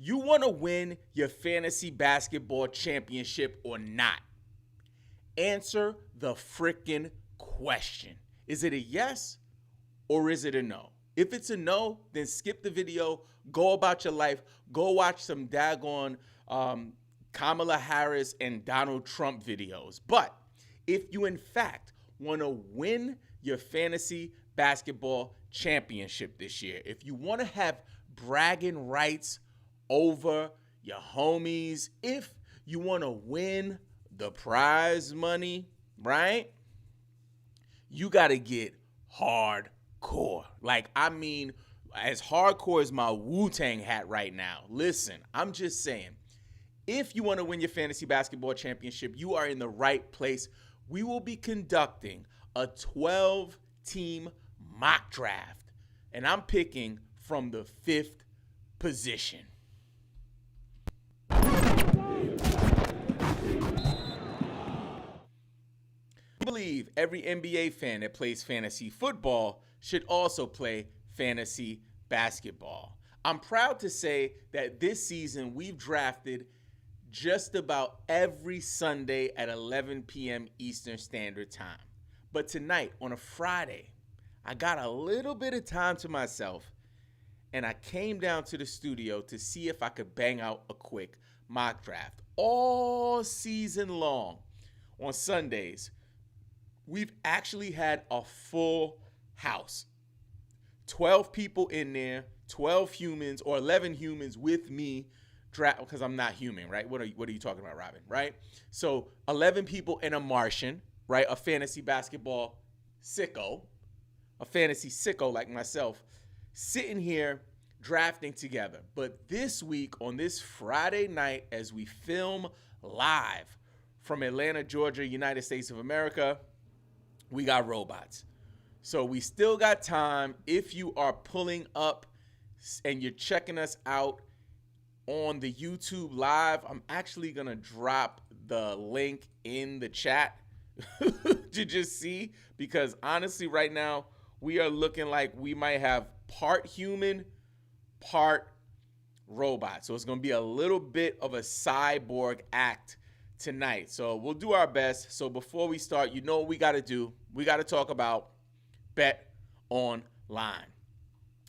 You want to win your fantasy basketball championship or not? Answer the freaking question. Is it a yes or is it a no? If it's a no, then skip the video, go about your life, go watch some daggone Kamala Harris and Donald Trump videos. But if you in fact want to win your fantasy basketball championship this year, if you want to have bragging rights over your homies, if you want to win the prize money, right? You got to get hardcore. Like, I mean, as hardcore as my Wu-Tang hat right now. Listen, I'm just saying, if you want to win your fantasy basketball championship, you are in the right place. We will be conducting a 12-team mock draft, and I'm picking from the 5th position. I believe every NBA fan that plays fantasy football should also play fantasy basketball. I'm proud to say that this season we've drafted just about every Sunday at 11 p.m. Eastern Standard Time. But tonight, on a Friday, I got a little bit of time to myself, and I came down to the studio to see if I could bang out a quick mock draft. All season long, on Sundays, we've actually had a full house. 12 people in there, 12 humans or 11 humans with me, because I'm not human, right? What are you talking about, Robin, right? So 11 people and a Martian, right? A fantasy basketball sicko, a fantasy sicko like myself, sitting here drafting together. But this week, on this Friday night, as we film live from Atlanta, Georgia, United States of America, we got robots. So we still got time. If you are pulling up and you're checking us out on the YouTube live, I'm actually going to drop the link in the chat to just see, because honestly right now we are looking like we might have part human, part robot. So it's going to be a little bit of a cyborg act tonight. So we'll do our best. So before we start, you know what we got to do? We got to talk about Bet Online.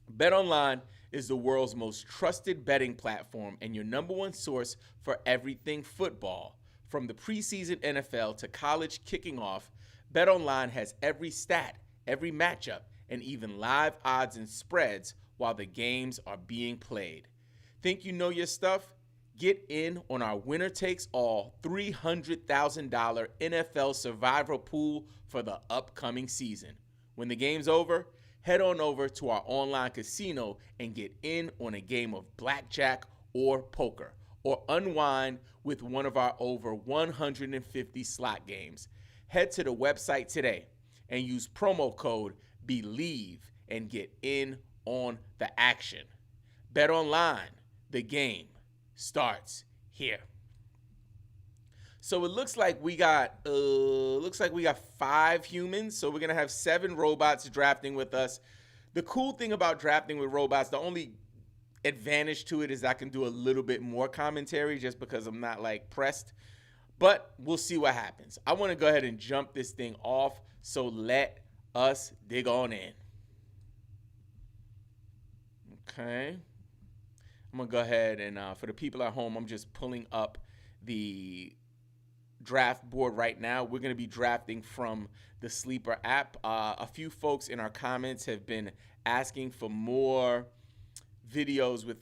Bet Online is the world's most trusted betting platform and your number one source for everything football. From the preseason NFL to college kicking off, Bet Online has every stat, every matchup, and even live odds and spreads while the games are being played. Think you know your stuff? Get in on our winner takes all $300,000 NFL survivor pool for the upcoming season. When the game's over, head on over to our online casino and get in on a game of blackjack or poker, or unwind with one of our over 150 slot games. Head to the website today and use promo code BELIEVE and get in on the action. Bet Online, the game starts here. So it looks like we got 5 humans. So we're gonna have 7 robots drafting with us. The cool thing about drafting with robots, the only advantage to it is I can do a little bit more commentary just because I'm not like pressed. But we'll see what happens. I want to go ahead and jump this thing off. So let us dig on in. Okay. I'm gonna go ahead and for the people at home, I'm just pulling up the draft board right now. We're going to be drafting from the Sleeper app. A few folks in our comments have been asking for more videos with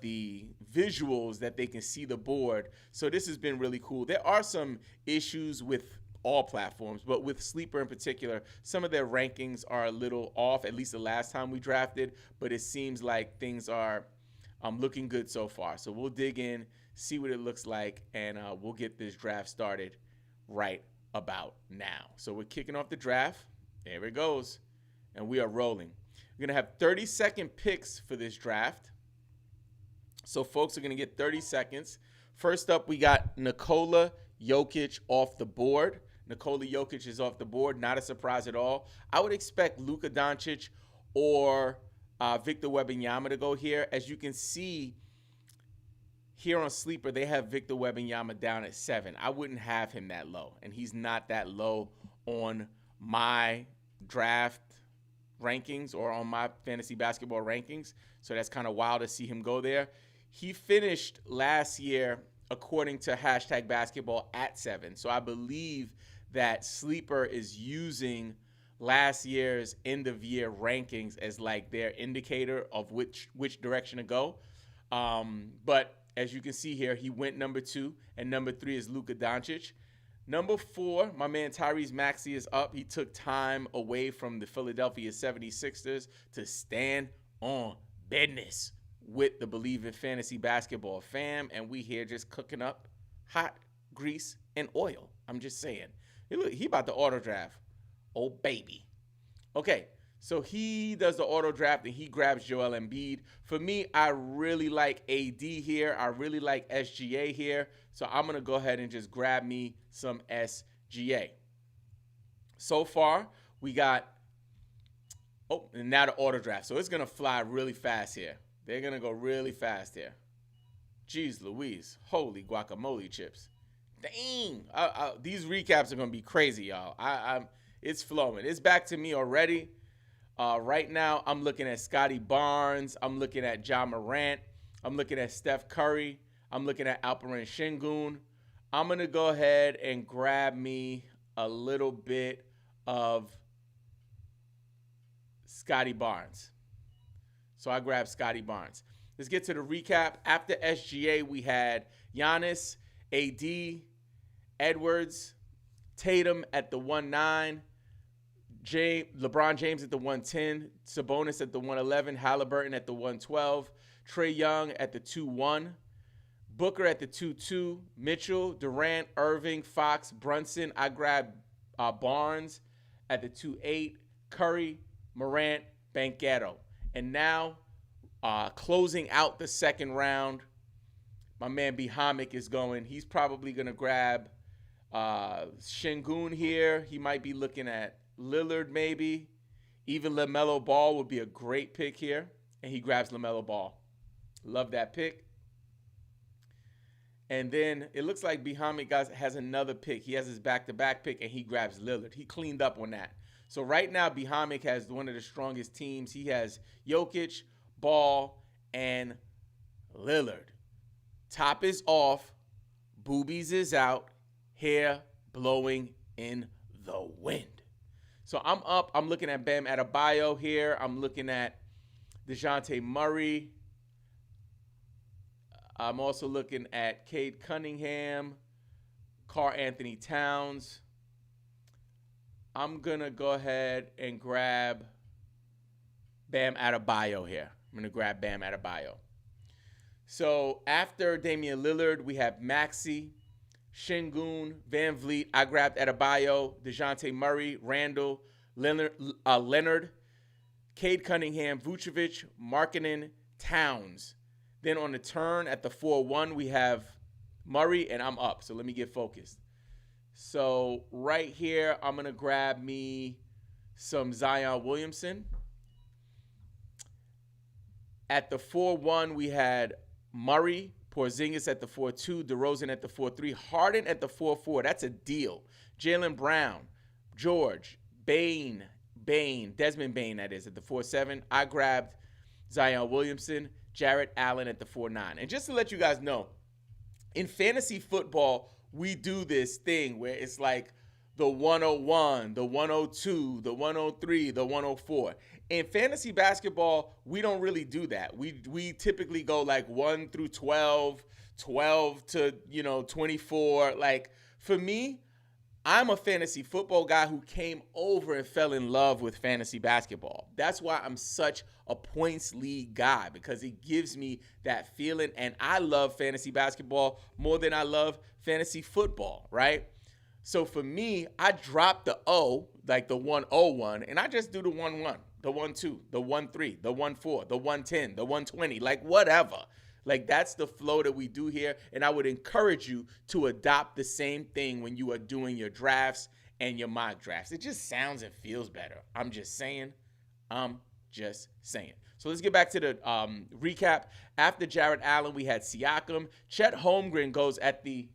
the visuals that they can see the board. So this has been really cool. There are some issues with all platforms, but with Sleeper in particular, some of their rankings are a little off, at least the last time we drafted, but it seems like things are looking good so far. So we'll dig in, see what it looks like, and we'll get this draft started right about now. So we're kicking off the draft. There it goes. And we are rolling. We're going to have 30-second picks for this draft. So folks are going to get 30 seconds. First up, we got Nikola Jokic off the board. Nikola Jokic is off the board. Not a surprise at all. I would expect Luka Doncic or Victor Wembanyama to go here. As you can see, here on Sleeper, they have Victor Wembanyama down at 7. I wouldn't have him that low, and he's not that low on my draft rankings or on my fantasy basketball rankings. So that's kind of wild to see him go there. He finished last year, according to hashtag basketball, at 7. So I believe that Sleeper is using last year's end of year rankings as like their indicator of which direction to go. But as you can see here, he went number 2, and number 3 is Luka Doncic. Number 4, my man Tyrese Maxey is up. He took time away from the Philadelphia 76ers to stand on business with the Believe in Fantasy Basketball fam, and we here just cooking up hot grease and oil. I'm just saying. Hey, look, he about to auto draft. Oh, baby. Okay, so he does the auto draft, and he grabs Joel Embiid. For me, I really like AD here. I really like SGA here. So I'm going to go ahead and just grab me some SGA. So far, we got, and now the auto draft. So it's going to fly really fast here. They're going to go really fast here. Jeez Louise. Holy guacamole chips. Dang. These recaps are going to be crazy, y'all. It's flowing. It's back to me already. Right now, I'm looking at Scotty Barnes. I'm looking at Ja Morant. I'm looking at Steph Curry. I'm looking at Alperen Şengün. I'm going to go ahead and grab me a little bit of Scotty Barnes. So I grabbed Scotty Barnes. Let's get to the recap. After SGA, we had Giannis, AD, Edwards, Tatum at the 1-9, LeBron James at the 110, Sabonis at the 111, Halliburton at the 112, Trae Young at the 2-1, Booker at the 2-2, Mitchell, Durant, Irving, Fox, Brunson. I grabbed Barnes at the 2-8, Curry, Morant, Banchero. And now, closing out the second round, my man Bihamik is going. He's probably going to grab Şengün here. He might be looking at Lillard maybe. Even LaMelo Ball would be a great pick here. And he grabs LaMelo Ball. Love that pick. And then it looks like Bihamik has another pick. He has his back-to-back pick, and he grabs Lillard. He cleaned up on that. So right now, Bihamik has one of the strongest teams. He has Jokic, Ball, and Lillard. Top is off. Boobies is out. Hair blowing in the wind. So I'm up. I'm looking at Bam Adebayo here. I'm looking at DeJounte Murray. I'm also looking at Cade Cunningham, Karl Anthony Towns. I'm going to go ahead and grab Bam Adebayo here. I'm going to grab Bam Adebayo. So after Damian Lillard, we have Maxey, Şengün, Van Vliet. I grabbed Adebayo, DeJounte Murray, Randall, Leonard, Cade Cunningham, Vucevic, Markkanen, Towns. Then on the turn at the 4-1, we have Murray, and I'm up. So let me get focused. So right here, I'm going to grab me some Zion Williamson. At the 4-1, we had Murray, Porzingis at the 4-2, DeRozan at the 4-3, Harden at the 4-4. That's a deal. Jaylen Brown, George, Desmond Bane, that is, at the 4-7. I grabbed Zion Williamson, Jarrett Allen at the 4-9. And just to let you guys know, in fantasy football, we do this thing where it's like the 101, the 102, the 103, the 104. In fantasy basketball, we don't really do that. We typically go like 1 through 12, 12 to, 24. Like for me, I'm a fantasy football guy who came over and fell in love with fantasy basketball. That's why I'm such a points league guy, because it gives me that feeling. And I love fantasy basketball more than I love fantasy football, right? So for me, I drop the O, like the 101, and I just do the 1-1, the 1-2, the 1-3, the 1-4, the 110, the 120, like whatever. Like that's the flow that we do here. And I would encourage you to adopt the same thing when you are doing your drafts and your mock drafts. It just sounds and feels better. I'm just saying. Just saying. So let's get back to the recap. After Jarrett Allen, we had Siakam. Chet Holmgren goes at the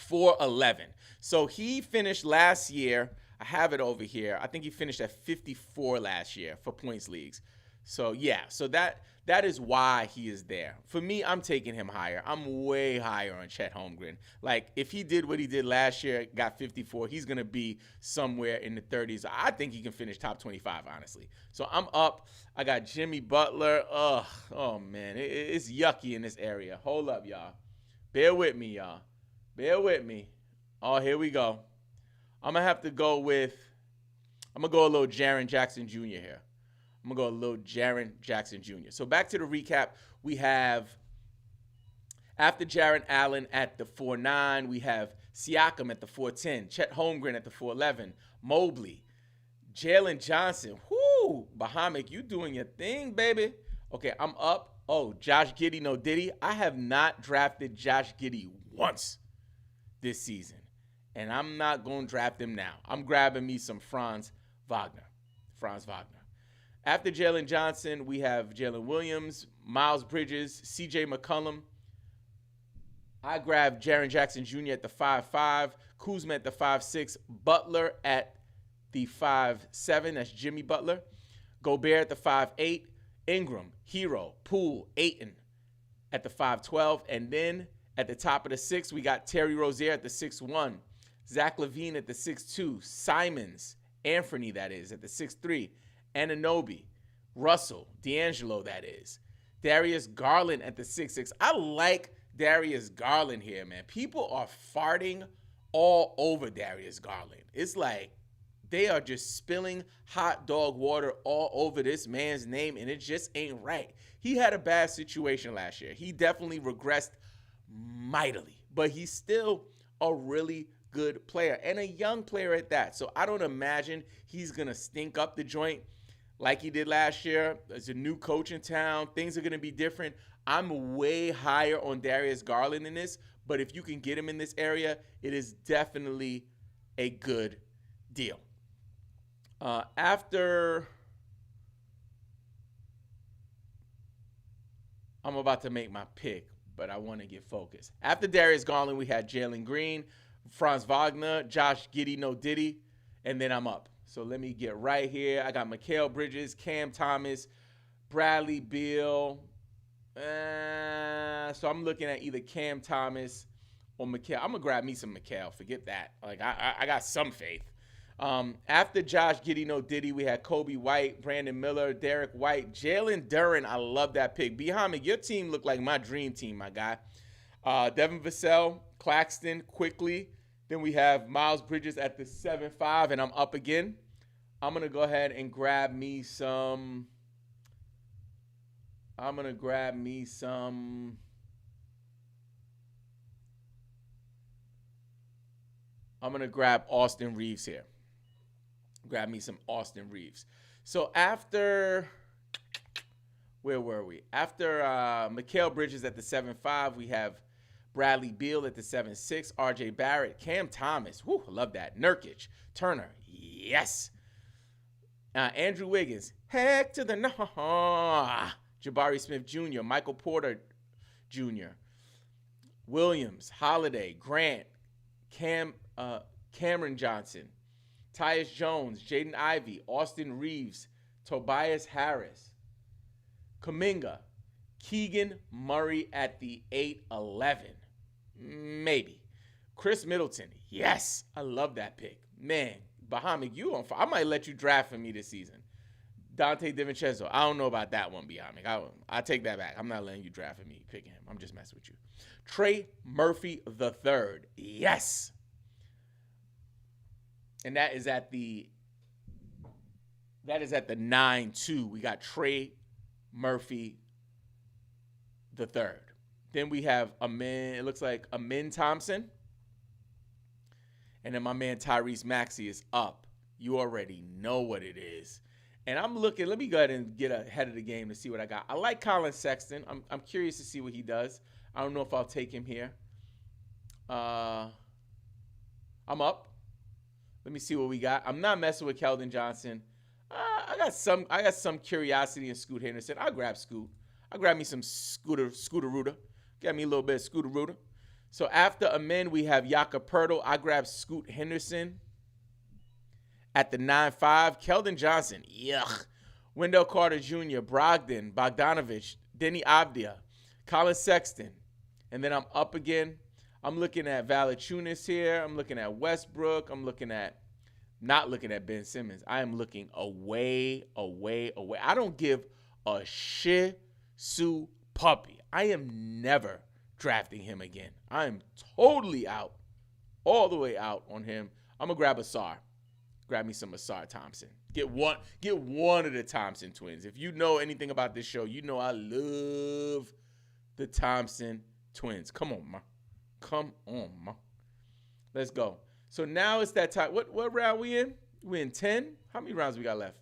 4-11. So he finished last year. I have it over here. I think he finished at 54 last year for points leagues. So yeah, so that is why he is there. For me, I'm taking him higher. I'm way higher on Chet Holmgren. Like, if he did what he did last year, got 54, he's going to be somewhere in the 30s. I think he can finish top 25, honestly. So I'm up. I got Jimmy Butler. Oh man, it's yucky in this area. Hold up, y'all. Bear with me, y'all. Bear with me. Oh, here we go. I'm going to have to go with, I'm going to go a little Jaren Jackson Jr. here. I'm going to go a little Jaren Jackson Jr. So back to the recap. We have, after Jarrett Allen at the 4-9, we have Siakam at the 4-10, Chet Holmgren at the 4-11, Mobley, Jalen Johnson. Whoo, Bahamik, you doing your thing, baby. Okay, I'm up. Oh, Josh Giddey, no Diddy. I have not drafted Josh Giddey once this season, and I'm not going to draft him now. I'm grabbing me some Franz Wagner. After Jalen Johnson, we have Jalen Williams, Miles Bridges, C.J. McCollum. I grabbed Jaren Jackson Jr. at the 5-5, Kuzma at the 5-6, Butler at the 5-7. That's Jimmy Butler. Gobert at the 5-8, Ingram, Hero, Poole, Ayton at the 5-12. And then at the top of the 6, we got Terry Rozier at the 6-1, Zach LaVine at the 6-2, Simons, Anthony, that is, at the 6-3, Anunoby, Russell, D'Angelo, that is, Darius Garland at the 6-6. I like Darius Garland here, man. People are farting all over Darius Garland. It's like they are just spilling hot dog water all over this man's name, and it just ain't right. He had a bad situation last year. He definitely regressed mightily, but he's still a really good player and a young player at that. So I don't imagine he's going to stink up the joint like he did last year. There's a new coach in town. Things are going to be different. I'm way higher on Darius Garland in this, but if you can get him in this area, it is definitely a good deal. After I'm about to make my pick, but I want to get focused. After Darius Garland, we had Jalen Green, Franz Wagner, Josh Giddey, no Diddy, and then I'm up. So let me get right here. I got Mikal Bridges, Cam Thomas, Bradley Beal. So I'm looking at either Cam Thomas or Mikal. I'm going to grab me some Mikal. Forget that. Like, I got some faith. After Josh Giddey, no Diddy, we had Kobe White, Brandon Miller, Derek White, Jalen Duren. I love that pick. B-Hamid, your team looked like my dream team, my guy. Devin Vassell, Claxton, quickly. Then we have Miles Bridges at the 7-5, and I'm up again. I'm going to go ahead and grab me some. I'm going to grab Austin Reeves here. Grab me some Austin Reeves. So after, where were we? After Mikal Bridges at the 7-5, we have Bradley Beal at the 7-6, R.J. Barrett, Cam Thomas. Whew, I love that. Nurkic, Turner, yes. Andrew Wiggins, heck to the no. Jabari Smith Jr., Michael Porter Jr., Williams, Holiday, Grant, Cameron Johnson, Tyus Jones, Jaden Ivey, Austin Reeves, Tobias Harris, Kuminga, Keegan Murray at the 8-11. Maybe. Chris Middleton. Yes. I love that pick. Man, Bahamik, you on fire. I might let you draft for me this season. Dante DiVincenzo. I don't know about that one, Bahamik. I take that back. I'm not letting you draft for me picking him. I'm just messing with you. Trey Murphy III. Yes. And that is at the 9-2. We got Trey Murphy III. Then we have it looks like Amin Thompson. And then my man Tyrese Maxey is up. You already know what it is. And I'm looking, let me go ahead and get ahead of the game to see what I got. I like Colin Sexton. I'm curious to see what he does. I don't know if I'll take him here. I'm up. Let me see what we got. I'm not messing with Keldon Johnson. I got some curiosity in Scoot Henderson. I'll grab Scoot. I'll grab me some Scooter-Rooter. Get me a little bit of Scooter-Rooter. So after Amin, we have Jakob Poeltl. I grab Scoot Henderson. At the 9-5, Keldon Johnson. Yuck. Wendell Carter Jr., Brogdon, Bogdanovich, Denny Avdia, Colin Sexton. And then I'm up again. I'm looking at Valanciunas here. I'm looking at Westbrook. Not looking at Ben Simmons. I am looking away. I don't give a shih-tzu puppy. I am never drafting him again. I am totally out, all the way out on him. I'm going to grab Asar. Grab me some Asar Thompson. Get one of the Thompson twins. If you know anything about this show, you know I love the Thompson twins. Come on, ma. Let's go. So now it's that time. What round we in? We in 10? How many rounds we got left?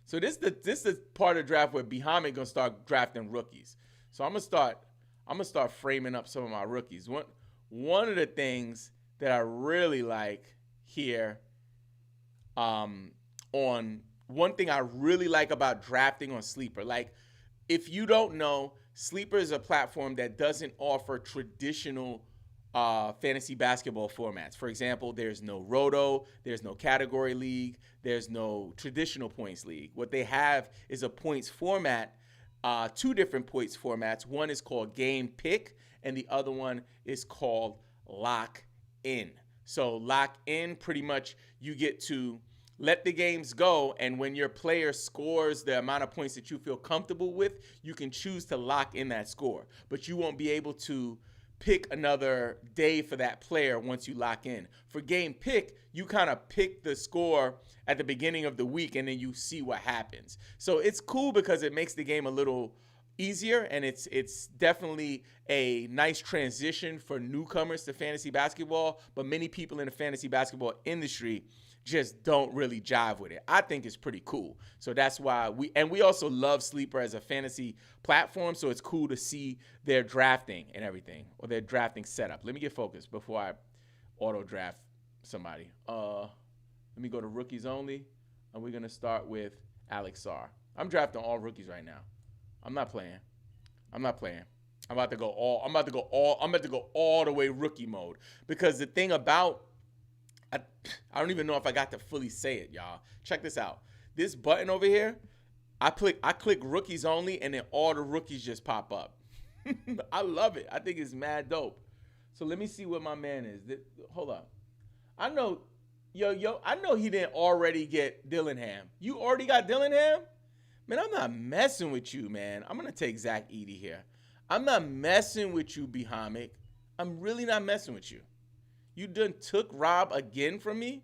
So this is part of the draft where Muhammad gonna start drafting rookies. So I'm gonna start framing up some of my rookies. One of the things that I really like here, on one thing I really like about drafting on Sleeper. Like, if you don't know, Sleeper is a platform that doesn't offer traditional fantasy basketball formats. For example, there's no Roto, there's no category league, there's no traditional points league. What they have is a points format, two different points formats. One is called Game Pick, and the other one is called Lock In. So Lock In, pretty much you get to let the games go, and when your player scores the amount of points that you feel comfortable with, you can choose to lock in that score. But you won't be able to pick another day for that player once you lock in. For Game Pick, you kind of pick the score at the beginning of the week, and then you see what happens. So it's cool because it makes the game a little easier, and it's definitely a nice transition for newcomers to fantasy basketball, but many people in the fantasy basketball industry just don't really jive with it. I think it's pretty cool. So that's why we also love Sleeper as a fantasy platform, so it's cool to see their drafting and everything, or their drafting setup. Let me get focused before I auto draft somebody. Let me go to rookies only, and we're gonna start with Alex Sarr. I'm drafting all rookies right now. I'm not playing. I'm about to go all the way rookie mode, because the thing about I don't even know if I got to fully say it, y'all. Check this out. This button over here, I click rookies only, and then all the rookies just pop up. I love it. I think it's mad dope. So let me see what my man is. Hold up. I know, I know he didn't already get Dillingham. You already got Dillingham? Man, I'm not messing with you, man. I'm going to take Zach Edey here. I'm not messing with you, Muhammad. I'm really not messing with you. You done took Rob again from me?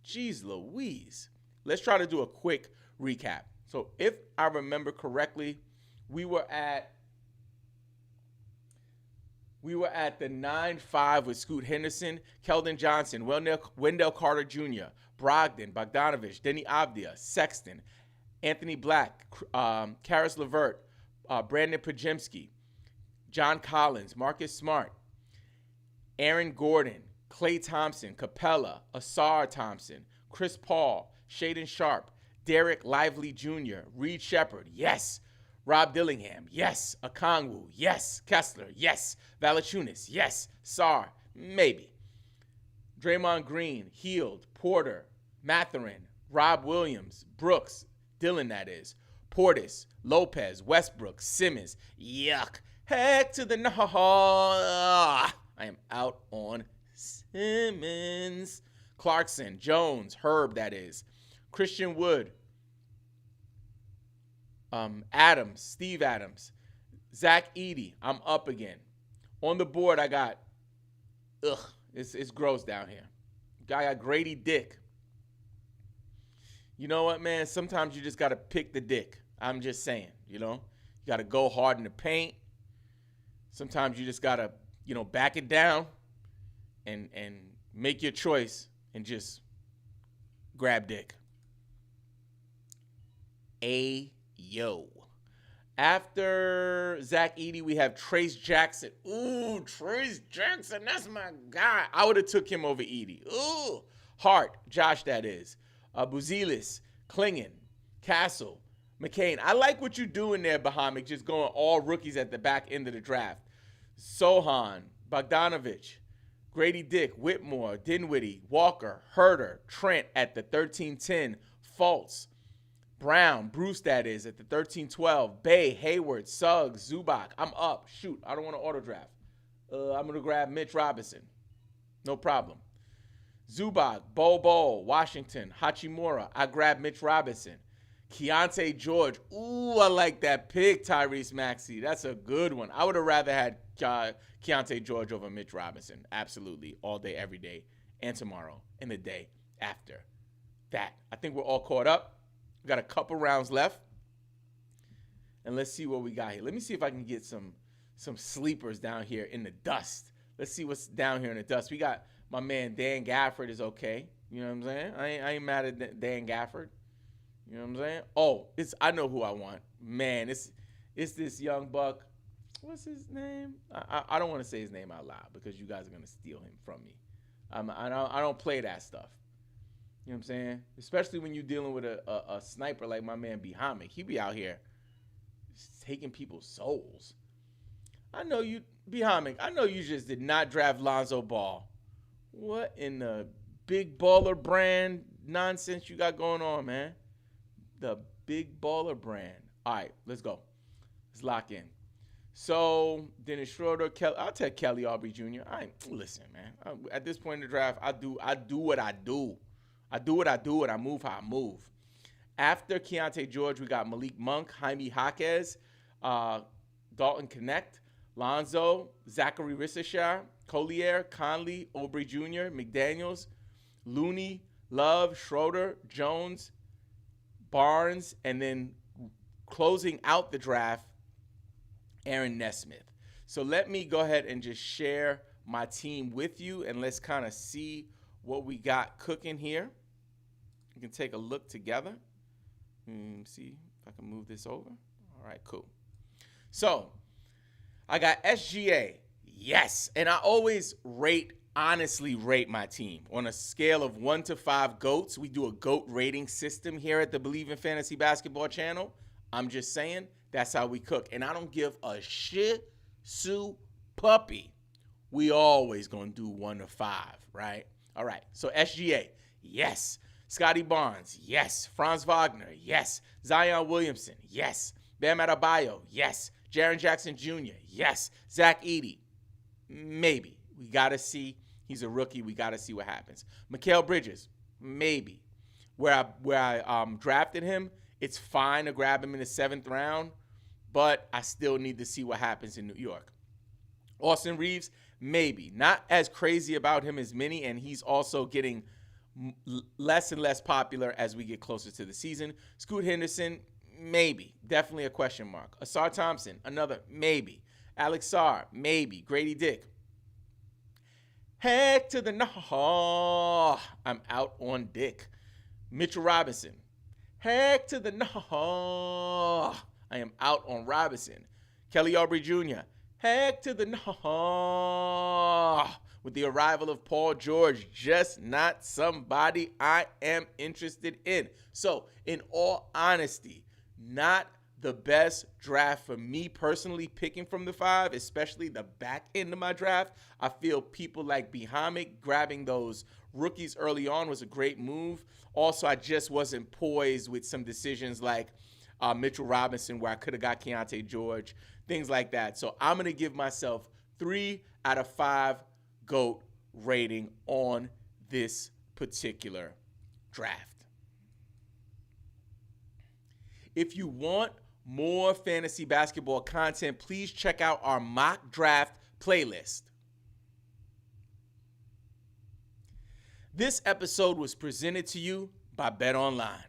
Jeez Louise. Let's try to do a quick recap. So if I remember correctly, we were at the 9-5 with Scoot Henderson, Keldon Johnson, Wendell Carter Jr., Brogdon, Bogdanovich, Denny Avdia, Sexton, Anthony Black, Karis LeVert, Brandon Pajemski, John Collins, Marcus Smart, Aaron Gordon, Klay Thompson, Capella, Asar Thompson, Chris Paul, Shaedon Sharpe, Derek Lively Jr., Reed Shepard, yes. Rob Dillingham, yes. Okongwu, yes. Kessler, yes. Valanciunas, yes. Sarr, maybe. Draymond Green, Hield, Porter, Mathurin, Rob Williams, Brooks, Dillon that is, Portis, Lopez, Westbrook, Simmons, yuck. Heck to the no. I am out on Simmons. Clarkson, Jones, Herb, that is. Christian Wood, Adams, Steve Adams, Zach Edey. I'm up again. On the board, I got, it's gross down here. I got Grady Dick. You know what, man? Sometimes you just got to pick the dick. I'm just saying, you got to go hard in the paint. Sometimes you just got to, back it down and make your choice and just grab dick. Ayo. After Zach Edey, we have Trace Jackson. Ooh, Trace Jackson, that's my guy. I would have took him over Edey. Ooh. Hart, Josh, that is. Buzelis, Klingon, Castle, McCain. I like what you're doing there, Bahamik, just going all rookies at the back end of the draft. Sohan, Bogdanovich, Grady Dick, Whitmore, Dinwiddie, Walker, Herter, Trent at the 13-10, Fultz, Brown, Bruce that is, at the 13-12, Bay, Hayward, Suggs, Zubac. I'm up. Shoot, I don't want to auto draft. I'm going to grab Mitch Robinson. No problem. Zubac, Bol, Washington, Hachimura. I grab Mitch Robinson. Keontae George. Ooh, I like that pick, Tyrese Maxey. That's a good one. I would have rather had Keontae George over Mitch Robinson. Absolutely. All day, every day, and tomorrow, and the day after that. I think we're all caught up. We got a couple rounds left. And let's see what we got here. Let me see if I can get some sleepers down here in the dust. Let's see what's down here in the dust. We got my man Dan Gafford is okay. You know what I'm saying? I ain't mad at Dan Gafford. You know what I'm saying? Oh, I know who I want. Man, it's this young buck. What's his name? I don't want to say his name out loud because you guys are gonna steal him from me. I don't play that stuff. You know what I'm saying? Especially when you're dealing with a sniper like my man Bahamik. He be out here taking people's souls. I know you, Bahamik. I know you just did not draft Lonzo Ball. What in the big baller brand nonsense you got going on, man? The big baller brand. All right, let's go. Let's lock in. So, Dennis Schroeder, I'll take Kelly Oubre Jr. Listen, man. At this point in the draft, I do what I do. I do what I do, and I move how I move. After Keontae George, we got Malik Monk, Jaime Jaquez, Dalton Connect, Lonzo, Zachary Rissachar, Collier, Conley, Oubre Jr., McDaniels, Looney, Love, Schroeder, Jones, Barnes, and then closing out the draft, Aaron Nesmith. So let me go ahead and just share my team with you, and let's kind of see what we got cooking here. You can take a look together. See if I can move this over. All right, cool. So I got SGA. Yes. And I always honestly rate my team on a scale of 1 to 5 GOATs. We do a GOAT rating system here at the Believe in Fantasy Basketball channel. I'm just saying that's how we cook. And I don't give a shit, Sue puppy. We always going to do 1 to 5, right? All right. So SGA, yes. Scotty Barnes, yes. Franz Wagner, yes. Zion Williamson, yes. Bam Adebayo, yes. Jaren Jackson Jr., yes. Zach Edey, maybe. We got to see. He's a rookie. We got to see what happens. Mikal Bridges, maybe. Where I drafted him, it's fine to grab him in the 7th round, but I still need to see what happens in New York. Austin Reeves, maybe. Not as crazy about him as many, and he's also getting less and less popular as we get closer to the season. Scoot Henderson, maybe. Definitely a question mark. Asar Thompson, another maybe. Alex Sarr, maybe. Grady Dick. Heck to the no. I'm out on Dick. Mitchell Robinson. Heck to the no. I am out on Robinson. Kelly Oubre Jr. Heck to the no. With the arrival of Paul George, just not somebody I am interested in. So, in all honesty, not the best draft for me personally picking from the 5, especially the back end of my draft. I feel people like Bahamik grabbing those rookies early on was a great move. Also, I just wasn't poised with some decisions like Mitchell Robinson, where I could have got Keontae George, things like that. So I'm going to give myself 3 out of 5 GOAT rating on this particular draft. If you want more fantasy basketball content, please check out our mock draft playlist. This episode was presented to you by BetOnline.